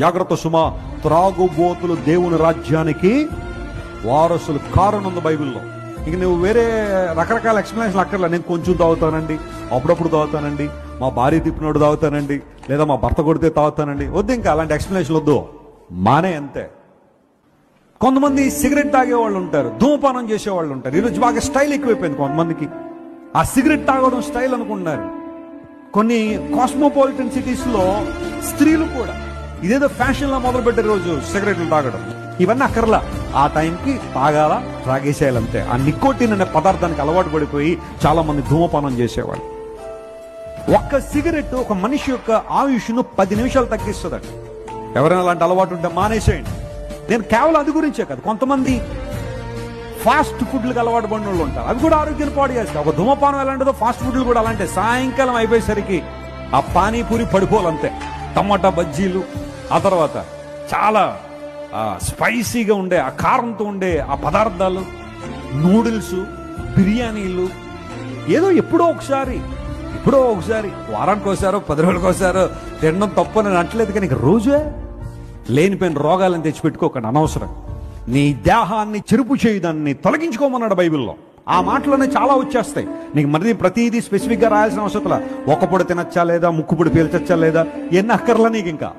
జాగ్రత్త సుమా, త్రాగుబోతులు దేవుని రాజ్యానికి వారసులు కారణం బైబిల్లో. ఇక నువ్వు వేరే రకరకాల ఎక్స్ప్లెనేషన్ అక్కర్లే. నేను కొంచెం తాగుతానండి, అప్పుడప్పుడు తాగుతానండి, మా భార్య తిప్పినోడు తాగుతానండి, లేదా మా భర్త కొడితే తాగుతానండి, వద్దు. ఇంకా అలాంటి ఎక్స్ప్లెనేషన్ వద్దు, మానే అంతే. కొంతమంది సిగరెట్ తాగేవాళ్ళు ఉంటారు, ధూమపానం చేసేవాళ్ళు ఉంటారు. ఈరోజు బాగా స్టైల్ ఎక్కువైపోయింది కొంతమందికి. ఆ సిగరెట్ తాగడం స్టైల్ అనుకుంటున్నారు. కొన్ని కాస్మోపాలిటన్ సిటీస్ లో స్త్రీలు కూడా ఇదేదో ఫ్యాషన్ లా మొదలు పెట్టే రోజు సిగరెట్లు తాగడం. ఇవన్నీ అక్కర్లా, ఆ టైంకి తాగాల, తాగేసేయాలంతే. ఆ నికోటిన్ అనే పదార్థానికి అలవాటు పడిపోయి చాలా మంది ధూమపానం చేసేవాళ్ళు. ఒక్క సిగరెట్ ఒక మనిషి యొక్క ఆయుష్ను 10 నిమిషాలు తగ్గిస్తుందట. ఎవరైనా అలాంటి అలవాటు ఉంటే మానేసేయండి. నేను కేవలం అది గురించే కాదు, కొంతమంది ఫాస్ట్ ఫుడ్లకు అలవాటు పడిన వాళ్ళు ఉంటారు, అవి కూడా ఆరోగ్యాన్ని పాడు చేస్తాయి. ఒక ధూమపానం ఎలాంటిదో ఫాస్ట్ ఫుడ్లు కూడా అలాంటి. సాయంకాలం అయిపోయేసరికి ఆ పానీపూరి పడిపోవాలంతే, టమాటా బజ్జీలు, ఆ తర్వాత చాలా స్పైసీగా ఉండే ఆ కారంతో ఉండే ఆ పదార్థాలు, నూడిల్స్, బిర్యానీలు, ఏదో ఎప్పుడో ఒకసారి వారానికి ఒకసారో 10 రోజులకు ఒకసారో తినడం తప్పు అని అంటలేదు, కానీ రోజే లేనిపోయిన రోగాలను తెచ్చిపెట్టుకోకండి అనవసరం. నీ దేహాన్ని చెరుపు చేయదాన్ని తొలగించుకోమన్నాడు బైబిల్లో. ఆ మాటలోనే చాలా వచ్చేస్తాయి. నీకు మరి ప్రతిదీ స్పెసిఫిక్ గా రాయాల్సిన అవసరం. ఒక పొడి తినచ్చా లేదా, ముక్కు పొడి పీల్చచ్చా లేదా, ఎన్ని అక్కర్లా నీకు. ఇంకా